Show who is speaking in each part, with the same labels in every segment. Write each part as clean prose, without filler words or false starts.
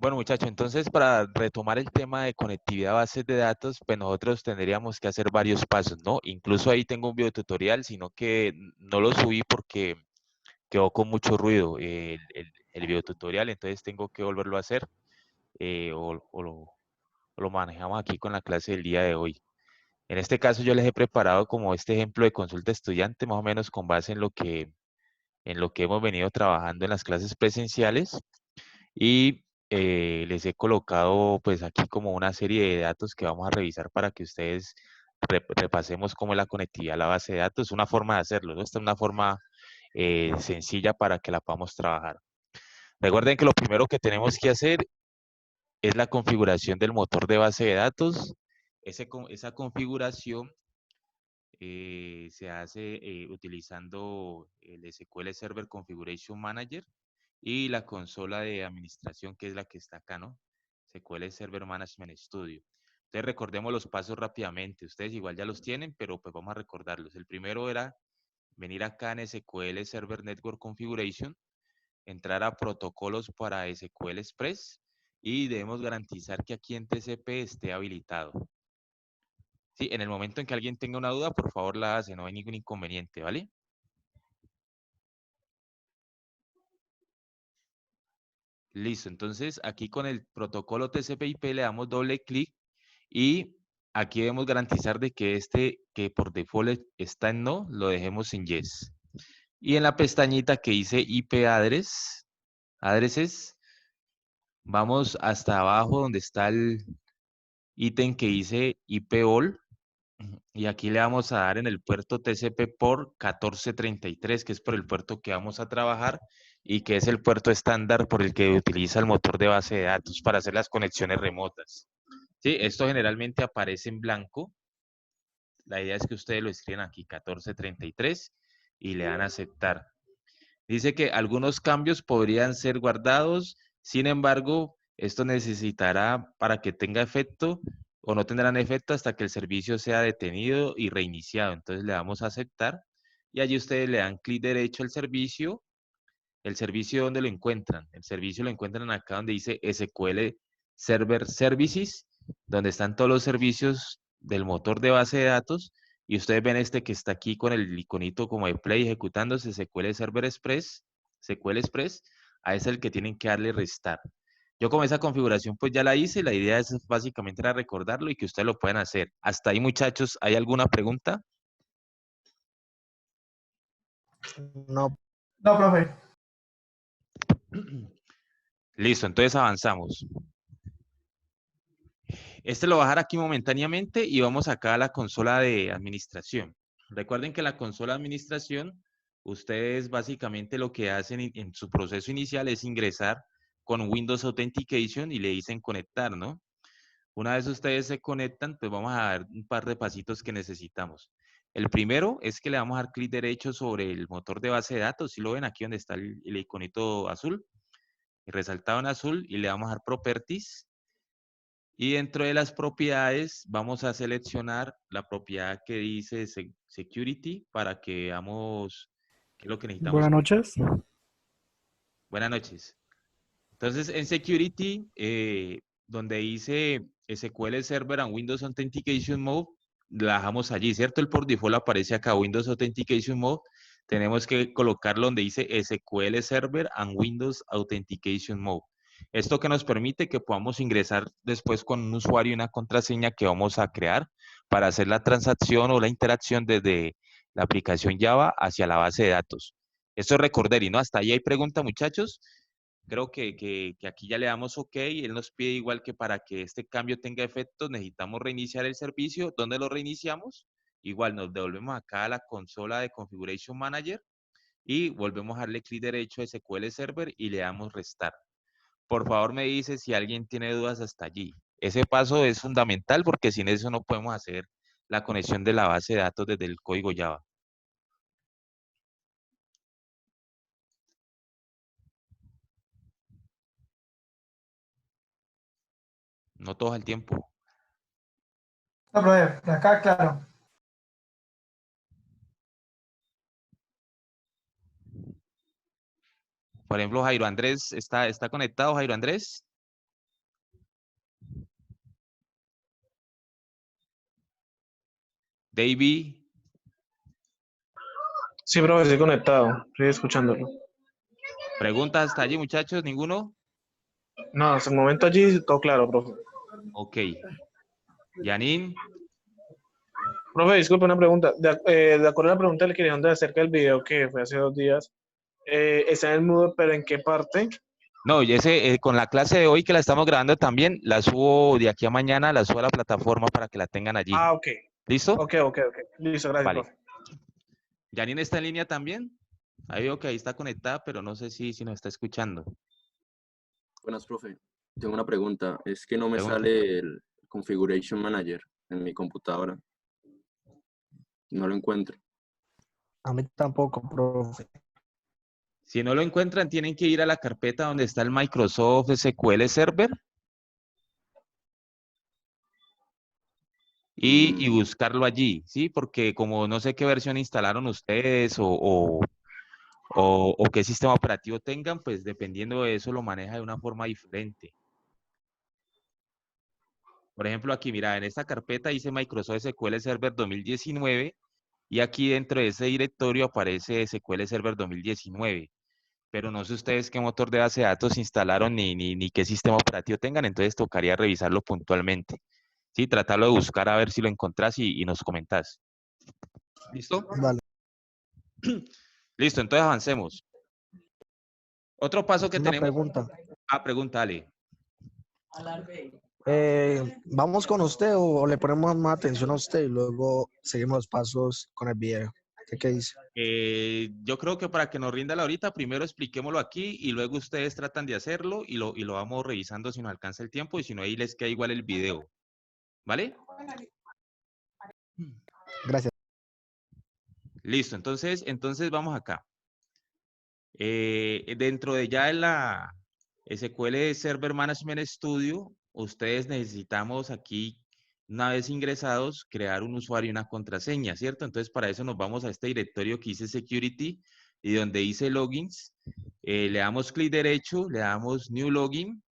Speaker 1: Bueno, muchachos, entonces para retomar el tema de conectividad a bases de datos, pues nosotros tendríamos que hacer varios pasos, ¿no? Incluso ahí tengo un videotutorial, sino que no lo subí porque quedó con mucho ruido el videotutorial, entonces tengo que volverlo a hacer o lo manejamos aquí con la clase del día de hoy. En este caso yo les he preparado como este ejemplo de consulta estudiante, más o menos con base en lo que hemos venido trabajando en las clases presenciales y les he colocado pues aquí como una serie de datos que vamos a revisar para que ustedes repasemos cómo es la conectividad a la base de datos. Una forma de hacerlo, ¿no? Esta es una forma sencilla para que la podamos trabajar. Recuerden que lo primero que tenemos que hacer es la configuración del motor de base de datos. Esa configuración se hace utilizando el SQL Server Configuration Manager y la consola de administración, que es la que está acá, ¿no? SQL Server Management Studio. Entonces recordemos los pasos rápidamente. Ustedes igual ya los tienen, pero pues vamos a recordarlos. El primero era venir acá en SQL Server Network Configuration, entrar a protocolos para SQL Express y debemos garantizar que aquí en TCP esté habilitado. Sí, en el momento en que alguien tenga una duda, por favor la hace, no hay ningún inconveniente, ¿vale? Listo, entonces aquí con el protocolo TCP/IP le damos doble clic y aquí debemos garantizar de que este que por default está en no, lo dejemos en yes. Y en la pestañita que dice IP addresses, vamos hasta abajo donde está el ítem que dice IP all. Y aquí le vamos a dar en el puerto TCP por 1433, que es por el puerto que vamos a trabajar y que es el puerto estándar por el que utiliza el motor de base de datos para hacer las conexiones remotas. Sí, esto generalmente aparece en blanco. La idea es que ustedes lo escriben aquí 1433 y le dan a aceptar. Dice que algunos cambios podrían ser guardados, sin embargo, esto necesitará para que tenga efecto o no tendrán efecto hasta que el servicio sea detenido y reiniciado. Entonces le damos a aceptar y allí ustedes le dan clic derecho al servicio. ¿El servicio dónde lo encuentran? El servicio lo encuentran acá donde dice SQL Server Services, donde están todos los servicios del motor de base de datos. Y ustedes ven este que está aquí con el iconito como de play ejecutándose, SQL Server Express, SQL Express, a ese es el que tienen que darle restar. Yo como esa configuración pues ya la hice, la idea es básicamente era recordarlo y que ustedes lo puedan hacer. Hasta ahí muchachos, ¿hay alguna pregunta?
Speaker 2: No.
Speaker 3: No, profe.
Speaker 1: Listo, entonces avanzamos. Este lo voy a dejar aquí momentáneamente y vamos acá a la consola de administración. Recuerden que la consola de administración, ustedes básicamente lo que hacen en su proceso inicial es ingresar con Windows Authentication y le dicen conectar, ¿no? Una vez ustedes se conectan, pues vamos a dar un par de pasitos que necesitamos. El primero es que le vamos a dar clic derecho sobre el motor de base de datos. Si lo ven aquí donde está el iconito azul, resaltado en azul, y le vamos a dar Properties. Y dentro de las propiedades vamos a seleccionar la propiedad que dice Security para que veamos qué es lo que necesitamos.
Speaker 4: Buenas noches.
Speaker 1: Buenas noches. Entonces, en Security, donde dice SQL Server and Windows Authentication Mode, la dejamos allí, ¿cierto? El por default aparece acá, Windows Authentication Mode. Tenemos que colocarlo donde dice SQL Server and Windows Authentication Mode. Esto que nos permite que podamos ingresar después con un usuario y una contraseña que vamos a crear para hacer la transacción o la interacción desde la aplicación Java hacia la base de datos. Esto es recordar y no, hasta ahí hay pregunta, muchachos. Creo que aquí ya le damos OK. Él nos pide igual que para que este cambio tenga efecto, necesitamos reiniciar el servicio. ¿Dónde lo reiniciamos? Igual nos devolvemos acá a la consola de Configuration Manager y volvemos a darle clic derecho a SQL Server y le damos restar. Por favor, me dice si alguien tiene dudas hasta allí. Ese paso es fundamental porque sin eso no podemos hacer la conexión de la base de datos desde el código Java. No todo el tiempo.
Speaker 3: No, profe. Acá, claro.
Speaker 1: Por ejemplo, Jairo Andrés, ¿está conectado, Jairo Andrés? David,
Speaker 2: Sí, profe, estoy conectado. Estoy escuchándolo.
Speaker 1: ¿preguntas hasta allí, muchachos? ¿Ninguno?
Speaker 2: No, hasta el momento allí todo claro, profe.
Speaker 1: Ok. Janine,
Speaker 2: Profe, disculpe una pregunta. De acuerdo a la pregunta que le hicieron acerca del video que fue hace 2 días, está en el mudo, pero ¿en qué parte?
Speaker 1: no, y ese, con la clase de hoy que la estamos grabando también, la subo de aquí a mañana, la subo a la plataforma para que la tengan allí.
Speaker 2: Ah, ok.
Speaker 1: ¿Listo?
Speaker 2: Ok. Listo, gracias,
Speaker 1: Vale.
Speaker 2: profe.
Speaker 1: ¿Janine está en línea también? Ahí veo que ahí está conectada, pero no sé si nos está escuchando.
Speaker 4: Buenas, profe. Tengo una pregunta. Es que no me
Speaker 1: Pregunta.
Speaker 4: sale el Configuration Manager en mi computadora. No lo encuentro.
Speaker 2: A mí tampoco, profe.
Speaker 1: Si no lo encuentran, tienen que ir a la carpeta donde está el Microsoft SQL Server y buscarlo allí, ¿sí? Porque como no sé qué versión instalaron ustedes o qué sistema operativo tengan, pues dependiendo de eso lo maneja de una forma diferente. Por ejemplo, aquí, mira, en esta carpeta dice Microsoft SQL Server 2019 y aquí dentro de ese directorio aparece SQL Server 2019. Pero no sé ustedes qué motor de base de datos instalaron ni qué sistema operativo tengan, entonces tocaría revisarlo puntualmente. Sí, tratarlo de buscar a ver si lo encontrás y nos comentás. ¿Listo?
Speaker 2: Vale.
Speaker 1: Listo, entonces avancemos. Otro paso que
Speaker 2: Una
Speaker 1: tenemos.
Speaker 2: pregunta.
Speaker 1: Pregúntale.
Speaker 2: ¿Vamos con usted o le ponemos más atención a usted y luego seguimos los pasos con el video? ¿Qué dice?
Speaker 1: Yo creo que para que nos rinda la horita, primero expliquémoslo aquí y luego ustedes tratan de hacerlo y lo vamos revisando si nos alcanza el tiempo y si no, ahí les queda igual el video. ¿Vale?
Speaker 2: Gracias.
Speaker 1: Listo, entonces vamos acá. Dentro de ya la SQL Server Management Studio, ustedes necesitamos aquí, una vez ingresados, crear un usuario y una contraseña, ¿cierto? Entonces, para eso nos vamos a este directorio que dice Security y donde dice Logins, le damos clic derecho, le damos New Login.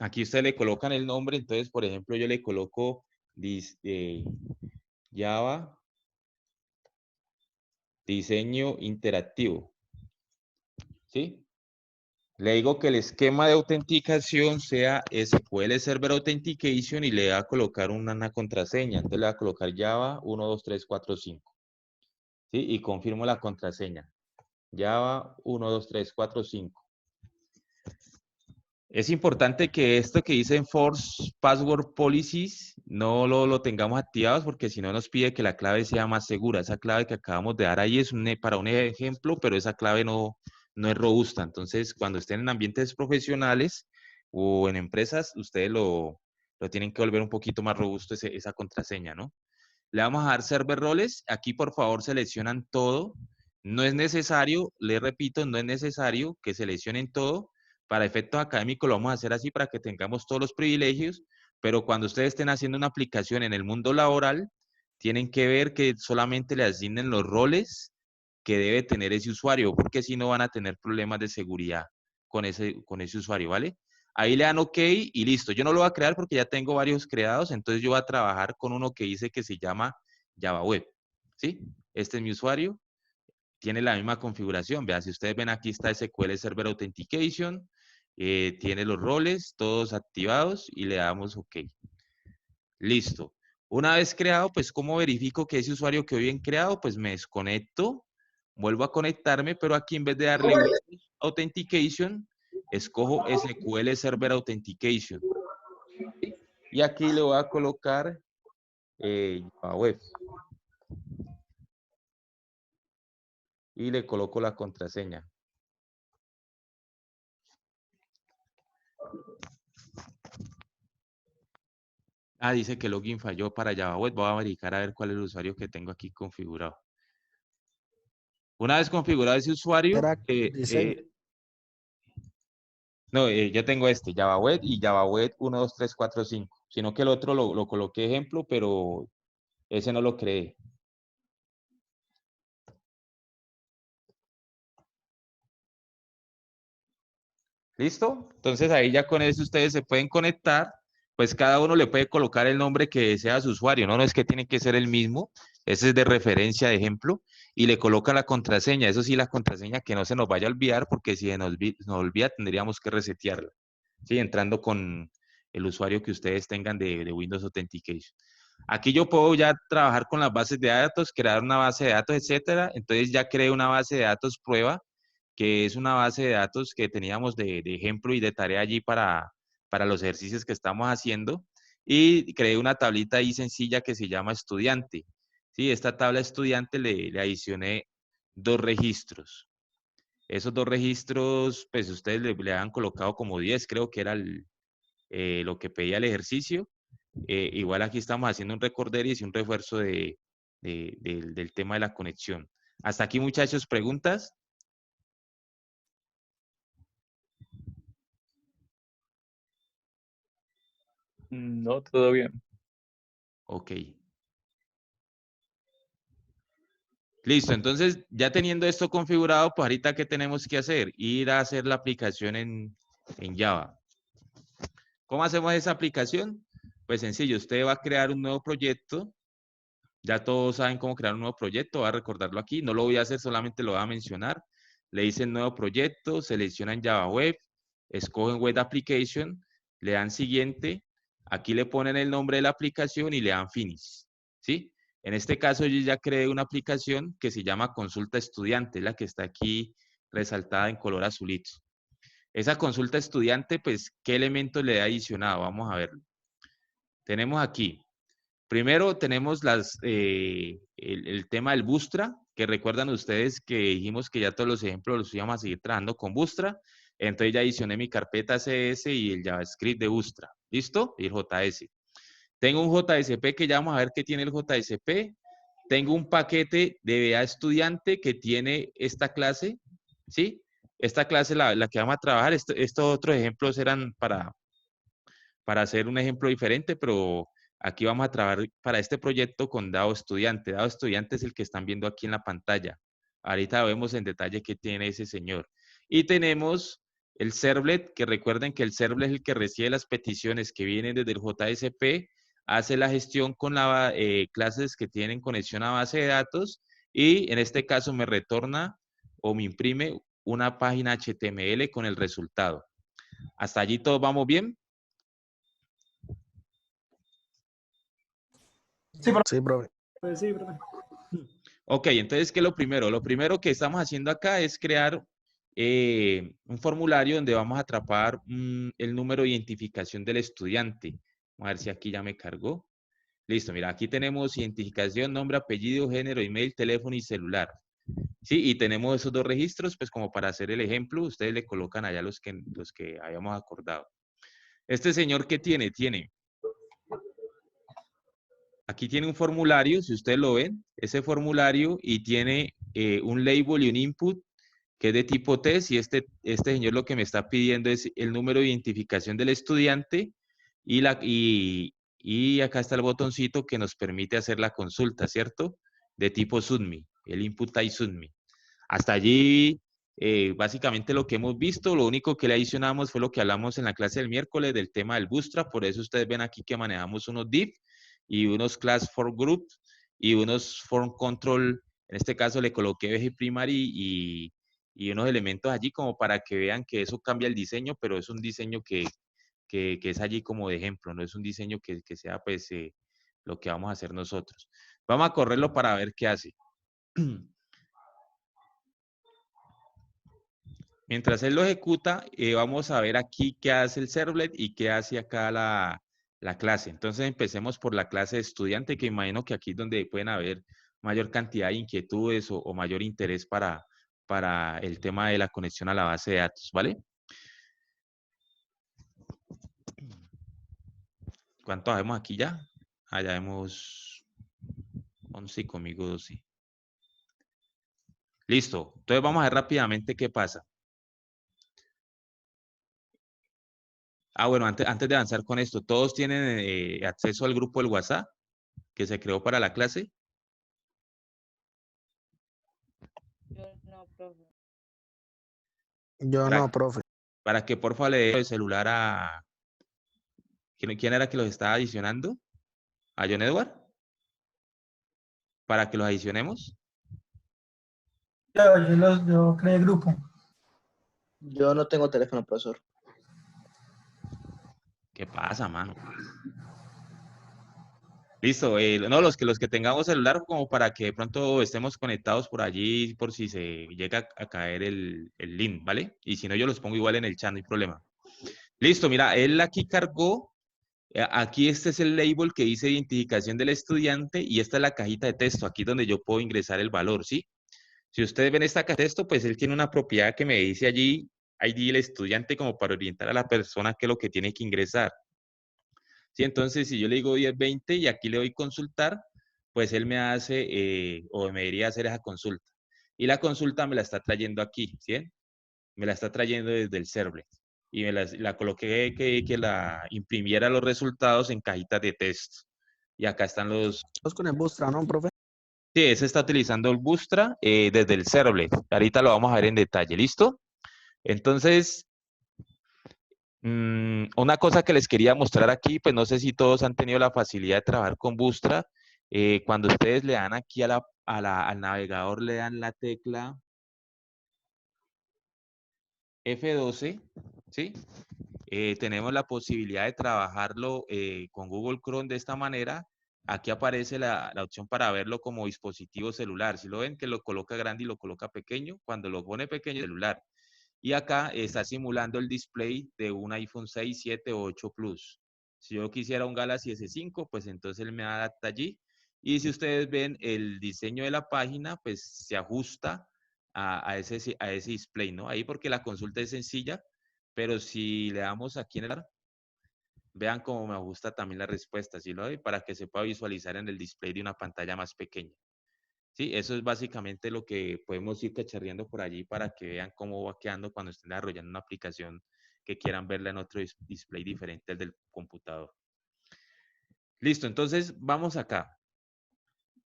Speaker 1: Aquí ustedes le colocan el nombre, entonces, por ejemplo, yo le coloco Java Diseño Interactivo, ¿sí? Le digo que el esquema de autenticación sea SQL Server Authentication y le va a colocar una contraseña. Entonces le va a colocar Java 1, 2, 3, 4, 5. ¿Sí? Y confirmo la contraseña. Java 1, 2, 3, 4, 5. Es importante que esto que dice Enforce Password Policies no lo tengamos activados porque si no nos pide que la clave sea más segura. Esa clave que acabamos de dar ahí es para un ejemplo, pero esa clave no es robusta. Entonces, cuando estén en ambientes profesionales o en empresas, ustedes lo tienen que volver un poquito más robusto esa contraseña, ¿no? Le vamos a dar server roles. Aquí, por favor, seleccionan todo. No es necesario, les repito, no es necesario que seleccionen todo. Para efectos académicos lo vamos a hacer así para que tengamos todos los privilegios, pero cuando ustedes estén haciendo una aplicación en el mundo laboral, tienen que ver que solamente le asignen los roles que debe tener ese usuario, porque si no van a tener problemas de seguridad con ese usuario, ¿vale? Ahí le dan OK y listo. Yo no lo voy a crear porque ya tengo varios creados, entonces yo voy a trabajar con uno que dice que se llama Java Web, ¿sí? Este es mi usuario, tiene la misma configuración. Vean, si ustedes ven aquí está SQL Server Authentication, tiene los roles todos activados y le damos OK. Listo. Una vez creado, pues ¿cómo verifico que ese usuario quedó bien creado? Pues me desconecto, vuelvo a conectarme, pero aquí en vez de darle Windows Authentication, escojo SQL Server Authentication. ¿Sí? Y aquí le voy a colocar Java Web. Y le coloco la contraseña. Dice que el login falló para Java Web. Voy a verificar a ver cuál es el usuario que tengo aquí configurado. Una vez configurado ese usuario, yo tengo este, Java Web y Java Web 1, 2, 3, 4, 5. Sino que el otro lo coloqué ejemplo, pero ese no lo creé. ¿Listo? Entonces ahí ya con eso ustedes se pueden conectar pues cada uno le puede colocar el nombre que sea su usuario, ¿no? No es que tiene que ser el mismo, ese es de referencia, de ejemplo, y le coloca la contraseña, eso sí, la contraseña que no se nos vaya a olvidar, porque si nos olvida tendríamos que resetearla, ¿sí? Entrando con el usuario que ustedes tengan de Windows Authentication. Aquí yo puedo ya trabajar con las bases de datos, crear una base de datos, etcétera. Entonces ya creé una base de datos prueba, que es una base de datos que teníamos de ejemplo y de tarea allí para los ejercicios que estamos haciendo. Y creé una tablita ahí sencilla que se llama estudiante. Sí, esta tabla estudiante le adicioné 2 registros. Esos 2 registros, pues ustedes le han colocado como 10, creo que era lo que pedía el ejercicio. Igual aquí estamos haciendo un recorder y un refuerzo del tema de la conexión. Hasta aquí, muchachos, ¿preguntas?
Speaker 5: No, todo bien.
Speaker 1: Ok. Listo, entonces ya teniendo esto configurado, pues ahorita ¿qué tenemos que hacer? Ir a hacer la aplicación en Java. ¿Cómo hacemos esa aplicación? Pues sencillo, usted va a crear un nuevo proyecto. Ya todos saben cómo crear un nuevo proyecto, voy a recordarlo aquí. No lo voy a hacer, solamente lo voy a mencionar. Le dicen nuevo proyecto, seleccionan Java Web, escogen Web Application, le dan siguiente. Aquí le ponen el nombre de la aplicación y le dan Finish. ¿Sí? En este caso yo ya creé una aplicación que se llama Consulta Estudiante, la que está aquí resaltada en color azulito. Esa consulta estudiante, pues, ¿qué elementos le he adicionado? Vamos a verlo. Tenemos aquí, primero tenemos el tema del Bootstrap, que recuerdan ustedes que dijimos que ya todos los ejemplos los íbamos a seguir trabajando con Bootstrap. Entonces ya adicioné mi carpeta CS y el JavaScript de Bootstrap. ¿Listo? Y el JS. Tengo un JSP que ya vamos a ver qué tiene el JSP. Tengo un paquete de BA estudiante que tiene esta clase, ¿sí? Esta clase, la que vamos a trabajar, estos otros ejemplos eran para hacer un ejemplo diferente, pero aquí vamos a trabajar para este proyecto con Dado Estudiante. Dado Estudiante es el que están viendo aquí en la pantalla. Ahorita vemos en detalle qué tiene ese señor. Y tenemos el servlet, que recuerden que el servlet es el que recibe las peticiones que vienen desde el JSP, hace la gestión con las clases que tienen conexión a base de datos y en este caso me retorna o me imprime una página HTML con el resultado. ¿Hasta allí todos vamos bien?
Speaker 3: Sí, profe.
Speaker 6: Sí, profe.
Speaker 3: Pues sí, profe.
Speaker 1: Ok, entonces, ¿qué es lo primero? Lo primero que estamos haciendo acá es crear un formulario donde vamos a atrapar el número de identificación del estudiante. Vamos a ver si aquí ya me cargó. Listo, mira, aquí tenemos identificación, nombre, apellido, género, email, teléfono y celular. Sí, y tenemos esos 2 registros, pues como para hacer el ejemplo, ustedes le colocan allá los que habíamos acordado. Este señor, ¿qué tiene? Aquí tiene un formulario, si ustedes lo ven, ese formulario y tiene un label y un input que es de tipo test y este señor lo que me está pidiendo es el número de identificación del estudiante y acá está el botoncito que nos permite hacer la consulta, ¿cierto? De tipo submit, el input type submit. Hasta allí, básicamente lo que hemos visto, lo único que le adicionamos fue lo que hablamos en la clase del miércoles del tema del Bootstrap, por eso ustedes ven aquí que manejamos unos div y unos class for group y unos form control, en este caso le coloqué eje primary y unos elementos allí como para que vean que eso cambia el diseño, pero es un diseño que es allí como de ejemplo, no es un diseño que sea pues lo que vamos a hacer nosotros. Vamos a correrlo para ver qué hace. Mientras él lo ejecuta, vamos a ver aquí qué hace el servlet y qué hace acá la clase. Entonces empecemos por la clase de estudiante, que imagino que aquí es donde pueden haber mayor cantidad de inquietudes o mayor interés para el tema de la conexión a la base de datos, ¿vale? ¿Cuánto vemos aquí ya? Allá vemos 11 y conmigo 12. Listo. Entonces vamos a ver rápidamente qué pasa. Bueno, antes de avanzar con esto, ¿todos tienen acceso al grupo del WhatsApp que se creó para la clase?
Speaker 7: Yo no, profe.
Speaker 6: Yo
Speaker 1: Para,
Speaker 6: no, profe.
Speaker 1: para que por favor le dé el celular ¿Quién era que los estaba adicionando? ¿A John Edward? ¿Para que los adicionemos?
Speaker 3: Yo creé grupo.
Speaker 6: Yo no tengo teléfono, profesor.
Speaker 1: ¿Qué pasa, mano? Listo, no, los que tengamos celular como para que de pronto estemos conectados por allí por si se llega a caer el link, ¿vale? Y si no, yo los pongo igual en el chat, no hay problema. Listo, mira, él aquí cargó, aquí este es el label que dice identificación del estudiante y esta es la cajita de texto, aquí donde yo puedo ingresar el valor, ¿sí? Si ustedes ven esta caja de texto, pues él tiene una propiedad que me dice allí, ID del estudiante como para orientar a la persona qué es lo que tiene que ingresar. ¿Sí? Entonces, si yo le digo 1020 y aquí le doy consultar, pues él me hace o me debería hacer esa consulta. Y la consulta me la está trayendo aquí, ¿sí? Me la está trayendo desde el servlet. Y me la coloqué que la imprimiera los resultados en cajitas de texto. Y acá están los...
Speaker 6: Estamos con el Bootstrap, ¿no, profe?
Speaker 1: Sí, ese está utilizando el Bootstrap desde el servlet. Ahorita lo vamos a ver en detalle, ¿listo? Entonces, una cosa que les quería mostrar aquí, pues no sé si todos han tenido la facilidad de trabajar con Bootstrap. Cuando ustedes le dan aquí al navegador, le dan la tecla F12, ¿sí? Tenemos la posibilidad de trabajarlo con Google Chrome de esta manera. Aquí aparece la opción para verlo como dispositivo celular. Si lo ven, que lo coloca grande y lo coloca pequeño. Cuando lo pone pequeño, celular. Y acá está simulando el display de un iPhone 6, 7 o 8 Plus. Si yo quisiera un Galaxy S5, pues entonces él me adapta allí. Y si ustedes ven el diseño de la página, pues se ajusta a ese display, ¿no? Ahí porque la consulta es sencilla, pero si le damos aquí en el... Vean cómo me ajusta también la respuesta, ¿sí lo doy? Para que se pueda visualizar en el display de una pantalla más pequeña. Sí, eso es básicamente lo que podemos ir cacharreando por allí para que vean cómo va quedando cuando estén desarrollando una aplicación que quieran verla en otro display diferente al del computador. Listo, entonces vamos acá.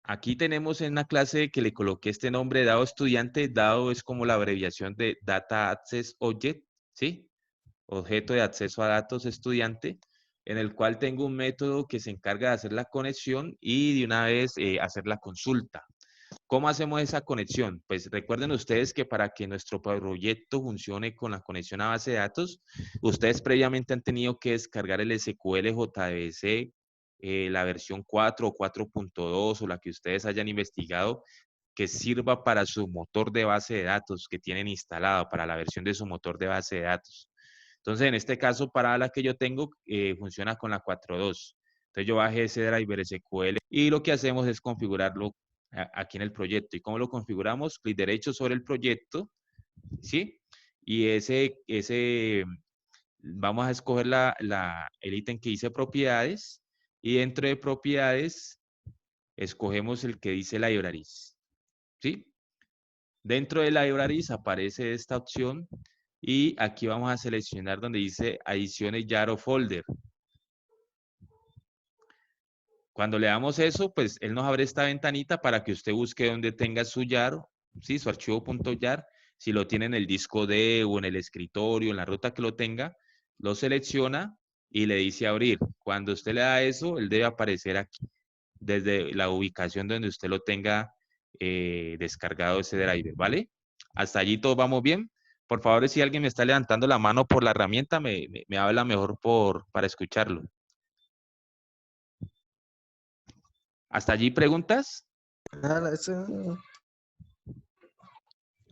Speaker 1: Aquí tenemos en la clase que le coloqué este nombre, dado estudiante. Dado es como la abreviación de Data Access Object, ¿sí? Objeto de acceso a datos estudiante, en el cual tengo un método que se encarga de hacer la conexión y de una vez hacer la consulta. ¿Cómo hacemos esa conexión? Pues recuerden ustedes que para que nuestro proyecto funcione con la conexión a base de datos, ustedes previamente han tenido que descargar el SQL JDBC, la versión 4 o 4.2 o la que ustedes hayan investigado que sirva para su motor de base de datos que tienen instalado, para la versión de su motor de base de datos. Entonces, en este caso, para la que yo tengo, funciona con la 4.2. Entonces, yo bajé ese driver SQL y lo que hacemos es configurarlo aquí en el proyecto. ¿Y cómo lo configuramos? Clic derecho sobre el proyecto, ¿sí? Y vamos a escoger el ítem que dice propiedades y dentro de propiedades escogemos el que dice libraries, ¿sí? Dentro de libraries aparece esta opción y aquí vamos a seleccionar donde dice adiciones jar o folder. Cuando le damos eso, pues él nos abre esta ventanita para que usted busque donde tenga su jar, ¿sí? Su archivo .jar. Si lo tiene en el disco D o en el escritorio, en la ruta que lo tenga, lo selecciona y le dice abrir. Cuando usted le da eso, él debe aparecer aquí, desde la ubicación donde usted lo tenga descargado ese driver, ¿vale? Hasta allí todos vamos bien. Por favor, si alguien me está levantando la mano por la herramienta, me habla mejor para escucharlo. ¿Hasta allí preguntas?
Speaker 6: Esa
Speaker 1: Señor.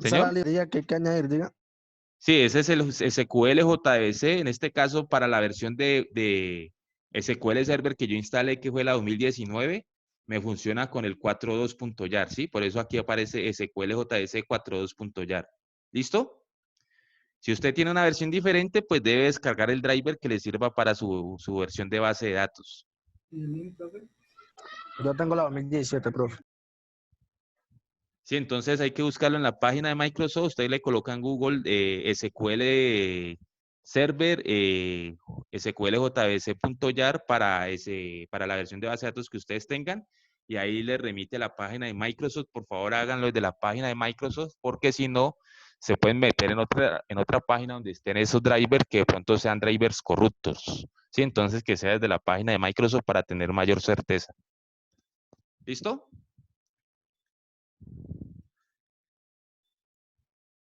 Speaker 6: la librería que hay que añadir, diga.
Speaker 1: Sí, ese es el SQL JDBC, en este caso para la versión de SQL Server que yo instalé, que fue la 2019, me funciona con el 4.2.jar, ¿sí? Por eso aquí aparece SQL JDBC 4.2.jar. ¿Listo? Si usted tiene una versión diferente, pues debe descargar el driver que le sirva para su versión de base de datos.
Speaker 6: Yo tengo la 2017, profe.
Speaker 1: Sí, entonces hay que buscarlo en la página de Microsoft. Usted le coloca en Google SQL Server, SQL JBC.jar para la versión de base de datos que ustedes tengan. Y ahí le remite a la página de Microsoft. Por favor, háganlo desde la página de Microsoft, porque si no, se pueden meter en otra página donde estén esos drivers que de pronto sean drivers corruptos. ¿sí? Entonces, que sea desde la página de Microsoft para tener mayor certeza. ¿Listo?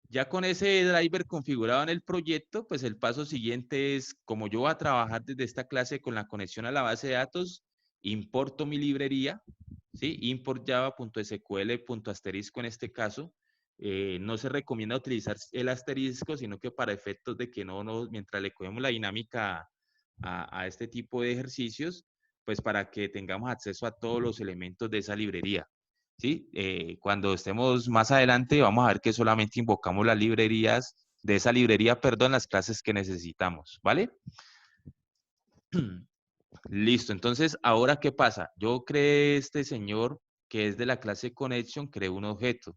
Speaker 1: Ya con ese driver configurado en el proyecto, pues el paso siguiente es, como yo voy a trabajar desde esta clase con la conexión a la base de datos, importo mi librería, ¿sí? Import java.sql.asterisco en este caso. No se recomienda utilizar el asterisco, sino que para efectos de que mientras le cogemos la dinámica a este tipo de ejercicios, pues para que tengamos acceso a todos los elementos de esa librería. ¿Sí? Cuando estemos más adelante vamos a ver que solamente invocamos las librerías, de esa librería, perdón, las clases que necesitamos, ¿vale? Listo, entonces, ¿ahora qué pasa? Yo creé este señor que es de la clase Connection, creé un objeto,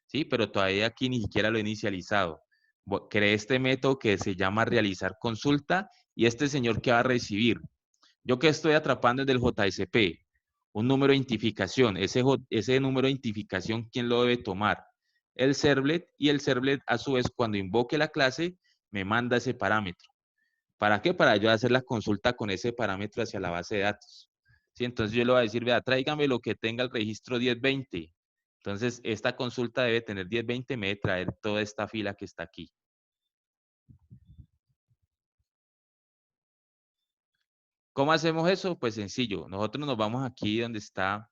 Speaker 1: ¿sí? Pero todavía aquí ni siquiera lo he inicializado. Creé este método que se llama realizar consulta y este señor que va a recibir. Yo que estoy atrapando desde el JSP, un número de identificación. Ese número de identificación, ¿quién lo debe tomar? El servlet, y el servlet a su vez cuando invoque la clase me manda ese parámetro. ¿Para qué? Para yo hacer la consulta con ese parámetro hacia la base de datos. ¿Sí? Entonces yo le voy a decir, vea, tráigame lo que tenga el registro 1020. Entonces esta consulta debe tener 1020, me debe traer toda esta fila que está aquí. ¿Cómo hacemos eso? Pues sencillo. Nosotros nos vamos aquí donde está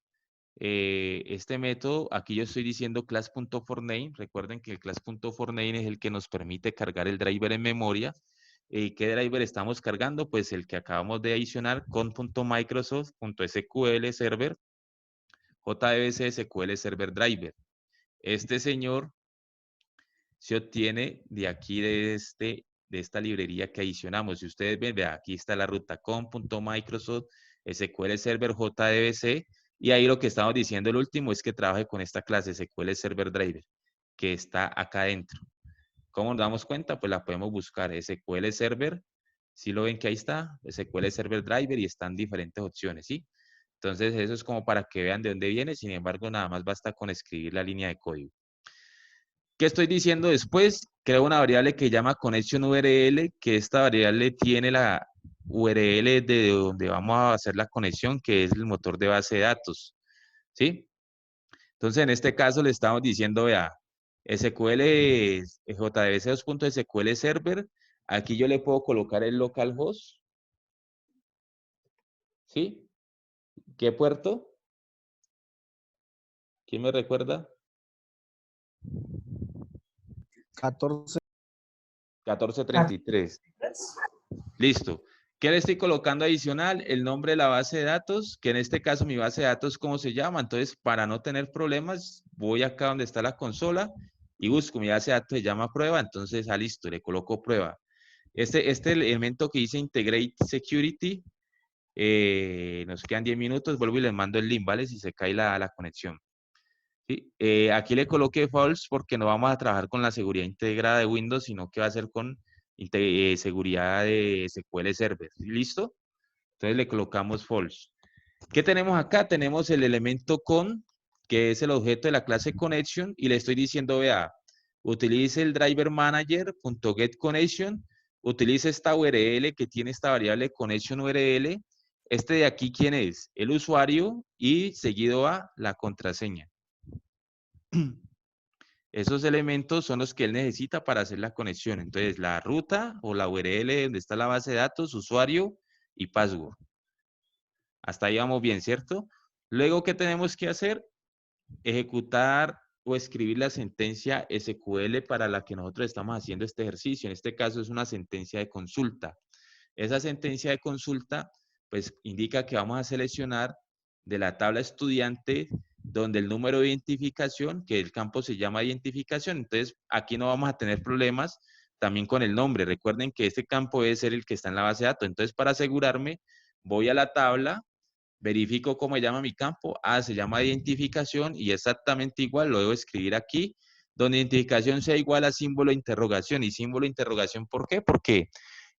Speaker 1: este método. Aquí yo estoy diciendo class.forName. Recuerden que el class.forName es el que nos permite cargar el driver en memoria. ¿Qué driver estamos cargando? Pues el que acabamos de adicionar con .microsoft.sql server JDBC SQL Server Driver. Este señor se obtiene de aquí de esta librería que adicionamos. Si ustedes ven, vea, aquí está la ruta com.microsoft SQL Server JDBC, y ahí lo que estamos diciendo el último es que trabaje con esta clase SQL Server Driver que está acá adentro. ¿Cómo nos damos cuenta? Pues la podemos buscar SQL Server. Si lo ven que ahí está, SQL Server Driver, y están diferentes opciones, ¿sí? Entonces eso es como para que vean de dónde viene. Sin embargo, nada más basta con escribir la línea de código. ¿Qué estoy diciendo después? Creo una variable que llama connection URL, que esta variable tiene la URL de donde vamos a hacer la conexión, que es el motor de base de datos, ¿sí? Entonces, en este caso le estamos diciendo, vea, SQL JDBC 2.SQL Server, aquí yo le puedo colocar el localhost, ¿sí? ¿Qué puerto? ¿Quién me recuerda?
Speaker 6: 14.
Speaker 1: 1433. Listo. ¿Qué le estoy colocando adicional? El nombre de la base de datos, que en este caso mi base de datos, ¿cómo se llama? Entonces, para no tener problemas, voy acá donde está la consola y busco mi base de datos, se llama prueba. Entonces, listo, le coloco prueba. Este elemento que dice Integrate Security, nos quedan 10 minutos, vuelvo y les mando el link, ¿vale? Si se cae la conexión. ¿Sí? Aquí le coloqué false porque no vamos a trabajar con la seguridad integrada de Windows, sino que va a ser con seguridad de SQL Server. ¿Listo? Entonces le colocamos false. ¿Qué tenemos acá? Tenemos el elemento con, que es el objeto de la clase connection, y le estoy diciendo, vea, utilice el driver manager.getConnection, utilice esta URL que tiene esta variable connection URL. Este de aquí, ¿quién es? El usuario, y seguido a la contraseña. Esos elementos son los que él necesita para hacer la conexión. Entonces, la ruta o la URL donde está la base de datos, usuario y password. Hasta ahí vamos bien, ¿cierto? Luego, ¿qué tenemos que hacer? Ejecutar o escribir la sentencia SQL para la que nosotros estamos haciendo este ejercicio. En este caso es una sentencia de consulta. Esa sentencia de consulta, pues, indica que vamos a seleccionar de la tabla estudiante donde el número de identificación, que el campo se llama identificación. Entonces, aquí no vamos a tener problemas también con el nombre. Recuerden que este campo debe ser el que está en la base de datos. Entonces, para asegurarme, voy a la tabla, verifico cómo se llama mi campo. Se llama identificación, y exactamente igual lo debo escribir aquí, donde identificación sea igual a símbolo de interrogación. Y símbolo de interrogación, ¿por qué? Porque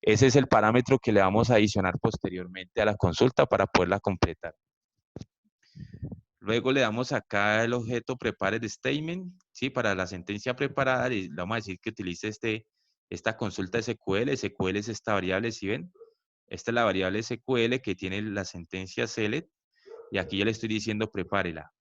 Speaker 1: ese es el parámetro que le vamos a adicionar posteriormente a la consulta para poderla completar. Luego le damos acá el objeto prepared statement, ¿sí? Para la sentencia preparada, y le vamos a decir que utilice esta consulta SQL. SQL es esta variable, ¿sí ven? Esta es la variable SQL que tiene la sentencia select, y aquí yo le estoy diciendo prepárela.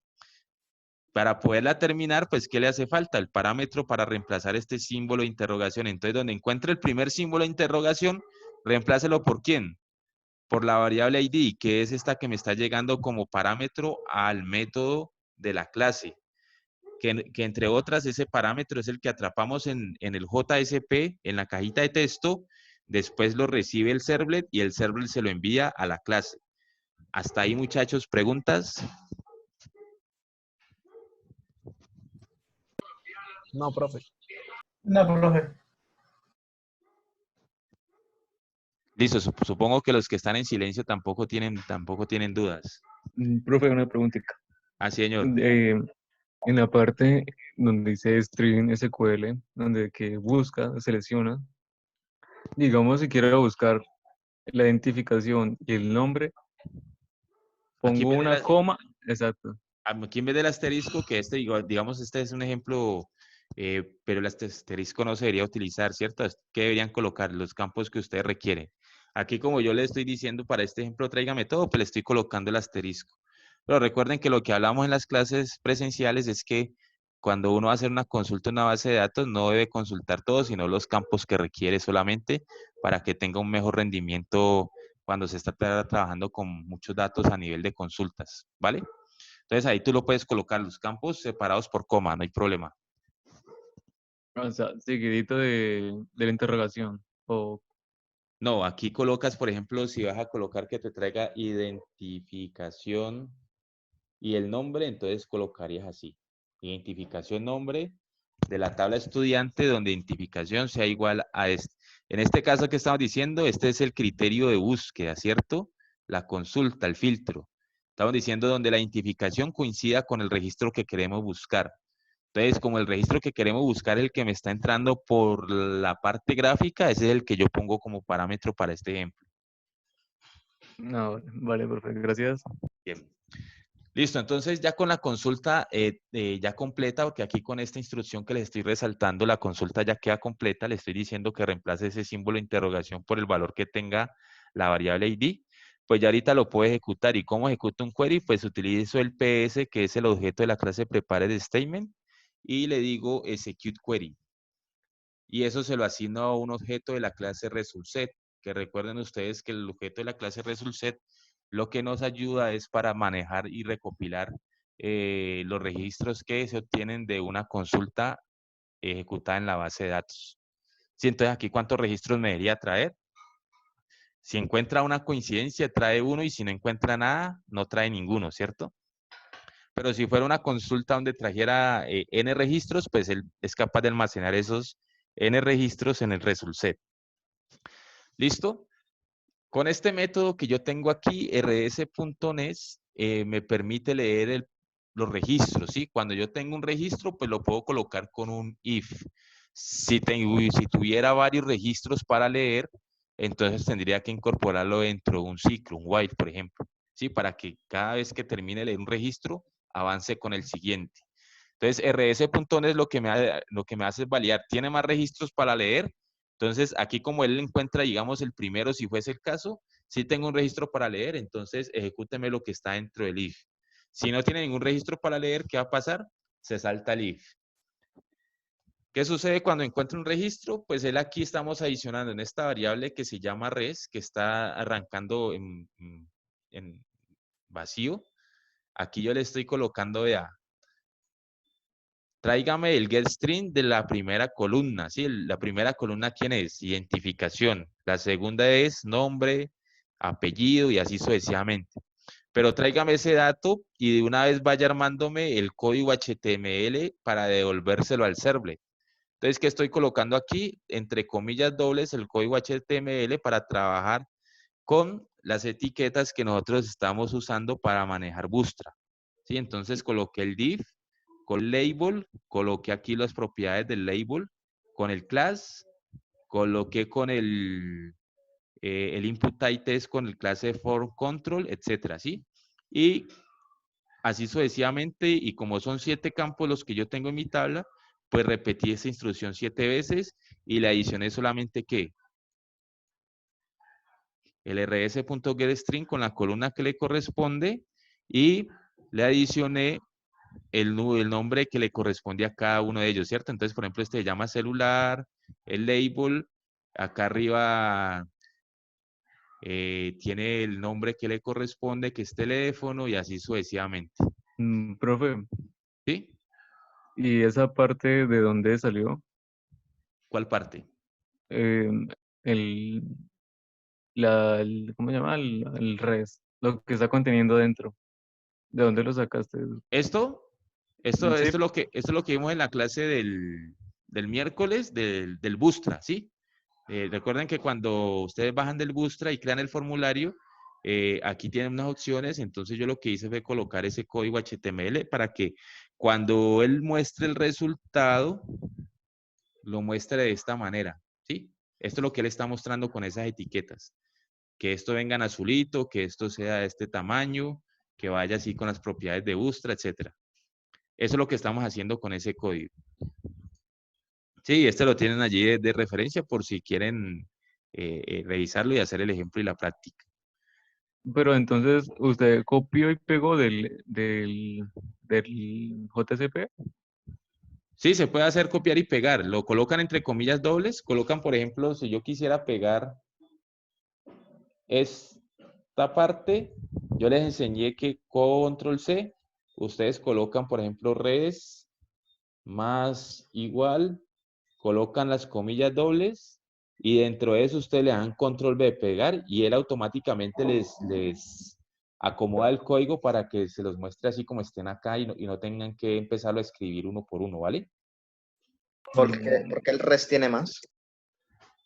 Speaker 1: Para poderla terminar, pues, ¿qué le hace falta? El parámetro para reemplazar este símbolo de interrogación. Entonces, donde encuentre el primer símbolo de interrogación, reemplácelo por ¿quién? Por la variable ID, que es esta que me está llegando como parámetro al método de la clase. Que entre otras, ese parámetro es el que atrapamos en el JSP, en la cajita de texto, después lo recibe el servlet y el servlet se lo envía a la clase. Hasta ahí, muchachos, ¿preguntas?
Speaker 6: No, profe.
Speaker 3: No, profe.
Speaker 1: Listo, supongo que los que están en silencio tampoco tienen dudas.
Speaker 5: Profe, una preguntita.
Speaker 1: Ah, señor.
Speaker 5: En la parte donde dice string SQL, donde que busca, selecciona, digamos si quiero buscar la identificación y el nombre,
Speaker 1: Aquí en
Speaker 5: pongo
Speaker 1: vez de
Speaker 5: una coma, exacto.
Speaker 1: aquí en vez del asterisco, que digamos, este es un ejemplo, pero el asterisco no se debería utilizar, ¿cierto? ¿Qué deberían colocar? Los campos que ustedes requieren. Aquí, como yo le estoy diciendo para este ejemplo, tráigame todo, pues le estoy colocando el asterisco. Pero recuerden que lo que hablamos en las clases presenciales es que cuando uno va a hacer una consulta en una base de datos, no debe consultar todo, sino los campos que requiere solamente para que tenga un mejor rendimiento cuando se está trabajando con muchos datos a nivel de consultas, ¿vale? Entonces ahí tú lo puedes colocar los campos separados por coma, no hay problema.
Speaker 5: O sea, seguidito de la interrogación. O,
Speaker 1: No, aquí colocas, por ejemplo, si vas a colocar que te traiga identificación y el nombre, entonces colocarías así. Identificación, nombre de la tabla estudiante, donde identificación sea igual a este. En este caso que estamos diciendo, este es el criterio de búsqueda, ¿cierto? La consulta, el filtro. Estamos diciendo donde la identificación coincida con el registro que queremos buscar. Entonces, como el registro que queremos buscar es el que me está entrando por la parte gráfica, ese es el que yo pongo como parámetro para este ejemplo.
Speaker 5: no, vale, profe, gracias.
Speaker 1: Bien. Listo, entonces ya con la consulta ya completa, porque aquí con esta instrucción que les estoy resaltando, la consulta ya queda completa, le estoy diciendo que reemplace ese símbolo de interrogación por el valor que tenga la variable ID, pues ya ahorita lo puedo ejecutar. ¿Y cómo ejecuto un query? Pues utilizo el PS, que es el objeto de la clase prepared statement, y le digo execute query. Y eso se lo asigno a un objeto de la clase ResultSet, que recuerden ustedes que el objeto de la clase ResultSet lo que nos ayuda es para manejar y recopilar los registros que se obtienen de una consulta ejecutada en la base de datos. Sí, entonces aquí, ¿cuántos registros me debería traer? Si encuentra una coincidencia, trae uno, y si no encuentra nada, no trae ninguno, ¿cierto? Pero si fuera una consulta donde trajera N registros, pues él es capaz de almacenar esos N registros en el ResultSet. ¿Listo? Con este método que yo tengo aquí, rs.nes, me permite leer los registros, ¿sí? Cuando yo tengo un registro, pues lo puedo colocar con un if. Si tuviera varios registros para leer, entonces tendría que incorporarlo dentro de un ciclo, un while, por ejemplo, ¿sí? Para que cada vez que termine de leer un registro, avance con el siguiente. Entonces, rs.nes lo que me hace es validar, ¿tiene más registros para leer? Entonces, aquí como él encuentra, digamos, el primero, si fuese el caso, si tengo un registro para leer, entonces ejecúteme lo que está dentro del if. Si no tiene ningún registro para leer, ¿qué va a pasar? Se salta el if. ¿Qué sucede cuando encuentra un registro? Pues él aquí estamos adicionando en esta variable que se llama res, que está arrancando en vacío. Aquí yo le estoy colocando, vea, tráigame el getString de la primera columna, ¿sí? La primera columna, ¿quién es? Identificación. La segunda es nombre, apellido y así sucesivamente. Pero tráigame ese dato y de una vez vaya armándome el código HTML para devolvérselo al servlet. Entonces, ¿qué estoy colocando aquí? Entre comillas dobles, el código HTML para trabajar con las etiquetas que nosotros estamos usando para manejar Bootstrap. ¿Sí? Entonces, coloqué el div con label, coloqué aquí las propiedades del label, con el class, coloqué con el input type test con el clase form control, etcétera, ¿sí? Y así sucesivamente, y como son 7 campos los que yo tengo en mi tabla, pues repetí esa instrucción 7 veces y le adicioné solamente, ¿qué? el rs.getString con la columna que le corresponde y le adicioné el nombre que le corresponde a cada uno de ellos, ¿cierto? Entonces, por ejemplo, este se llama celular, el label, acá arriba tiene el nombre que le corresponde, que es teléfono, y así sucesivamente.
Speaker 5: Profe,
Speaker 1: ¿Sí?
Speaker 5: ¿y esa parte de dónde salió?
Speaker 1: ¿Cuál parte?
Speaker 5: Em, el, ¿cómo se llama? El res, lo que está conteniendo dentro. ¿De dónde lo sacaste?
Speaker 1: Esto
Speaker 5: Sí,
Speaker 1: es lo que vimos en la clase del miércoles del Bootstrap, ¿sí? Recuerden que cuando ustedes bajan del Bootstrap y crean el formulario, aquí tienen unas opciones, entonces yo lo que hice fue colocar ese código HTML para que cuando él muestre el resultado, lo muestre de esta manera, ¿sí? Esto es lo que él está mostrando con esas etiquetas. Que esto venga en azulito, que esto sea de este tamaño, que vaya así con las propiedades de Bootstrap, etcétera. Eso es lo que estamos haciendo con ese código. Sí, este lo tienen allí de referencia por si quieren revisarlo y hacer el ejemplo y la práctica.
Speaker 5: pero entonces usted copió y pegó del JCP.
Speaker 1: Sí, se puede hacer copiar y pegar. Lo colocan entre comillas dobles. Colocan, por ejemplo, si yo quisiera pegar esta parte, yo les enseñé que control C, ustedes colocan, por ejemplo, res más igual, colocan las comillas dobles y dentro de eso ustedes le dan control V pegar y él automáticamente les acomoda el código para que se los muestre así como estén acá y no tengan que empezarlo a escribir uno por uno, ¿vale?
Speaker 8: ¿Por qué el res tiene más?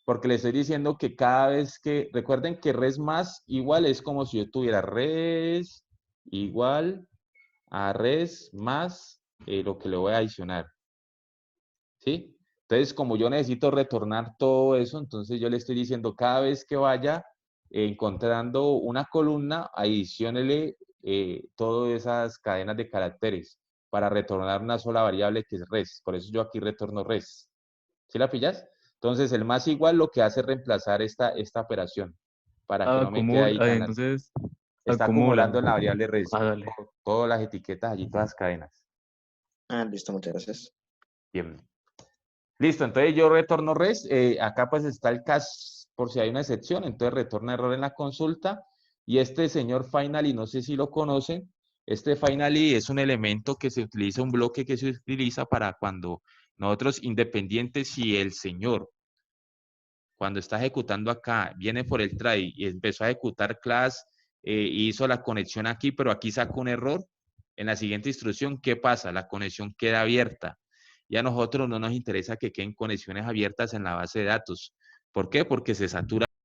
Speaker 1: Porque le estoy diciendo que cada vez que, recuerden que res más igual es como si yo tuviera res igual a res más lo que le voy a adicionar. ¿Sí? Entonces, como yo necesito retornar todo eso, entonces yo le estoy diciendo cada vez que vaya encontrando una columna, adiciónele todas esas cadenas de caracteres para retornar una sola variable que es res. Por eso yo aquí retorno res. ¿Sí la pillas? Entonces, el más igual lo que hace es reemplazar esta operación para que no me quede ahí tan largo.
Speaker 5: Entonces
Speaker 1: Está
Speaker 5: acumula.
Speaker 1: acumulando en la variable res
Speaker 5: Dale.
Speaker 1: todas las etiquetas allí, todas las cadenas.
Speaker 8: Ah, listo, muchas gracias.
Speaker 1: Bien. Listo, entonces yo retorno res. Acá pues está el caso por si hay una excepción. Entonces retorna error en la consulta. Y este señor finally, no sé si lo conocen. Este finally es un elemento que se utiliza, un bloque que se utiliza para cuando nosotros, independientes si el señor, cuando está ejecutando acá, viene por el try y empezó a ejecutar class, hizo la conexión aquí, pero aquí sacó un error. En la siguiente instrucción, ¿qué pasa? La conexión queda abierta. Y a nosotros no nos interesa que queden conexiones abiertas en la base de datos. ¿Por qué? Porque se satura